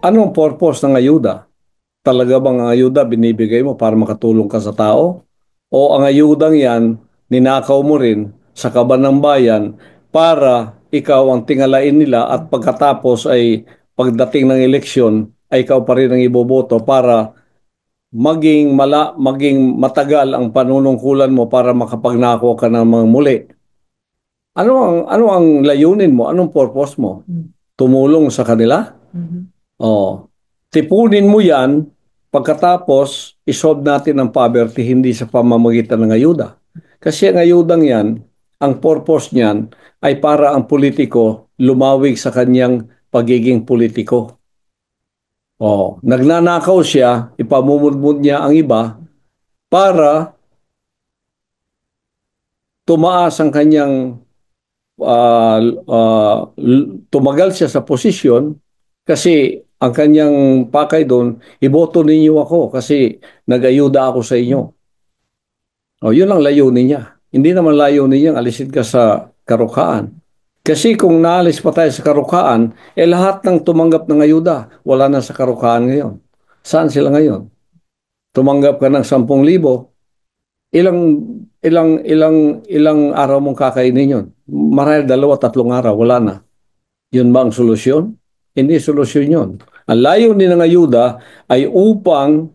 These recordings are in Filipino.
Anong purpose ng ayuda? Talaga bang ang ayuda binibigay mo para makatulong ka sa tao? O ang ayudang yan, ninakaw mo rin sa kaban ng bayan para ikaw ang tingalain nila at pagkatapos ay pagdating ng eleksyon ay ikaw pa rin ang iboboto para maging matagal ang panunungkulan mo para makapagnako ka ng mga muli. Ano ang layunin mo? Anong purpose mo? Tumulong sa kanila? Oh. Tipunin mo yan, pagkatapos isolve natin ang poverty hindi sa pamamagitan ng ayuda. Kasi ang ayudang yan, ang purpose niyan ay para ang politiko lumawig sa kanyang pagiging politiko. Oh, nagnanakaw siya, ipamumudmud niya ang iba para tumaas ang kanyang tumagal siya sa posisyon kasi ang kanyang pakay doon, iboto ninyo ako kasi nag-ayuda ako sa inyo. O, yun ang layunin niya. Hindi naman layunin niya alisin ka sa karukhaan. Kasi kung naalis pa tayo sa karukhaan, lahat ng tumanggap ng ayuda, wala na sa karukhaan ngayon. Saan sila ngayon? Tumanggap ka ng 10,000, ilang ilang araw mong kakainin yun? Marahil 2, 3 araw, wala na. Yun ba ang solusyon? Hindi solusyon yun. Ang layunin ng ayuda ay upang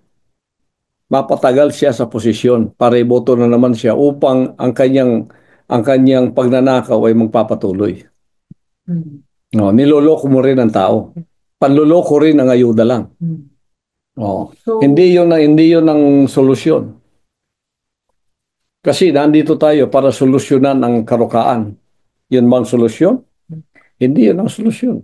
mapatagal siya sa posisyon para iboto na naman siya upang ang kanyang pagnanakaw ay magpapatuloy. No, niloloko mo rin ang tao. Panloloko rin ang ayuda lang. Oh. Hindi yun ang solusyon. Kasi nandito tayo para solusyonan ang karukaan. Yun bang solusyon? Hindi yun ang solusyon.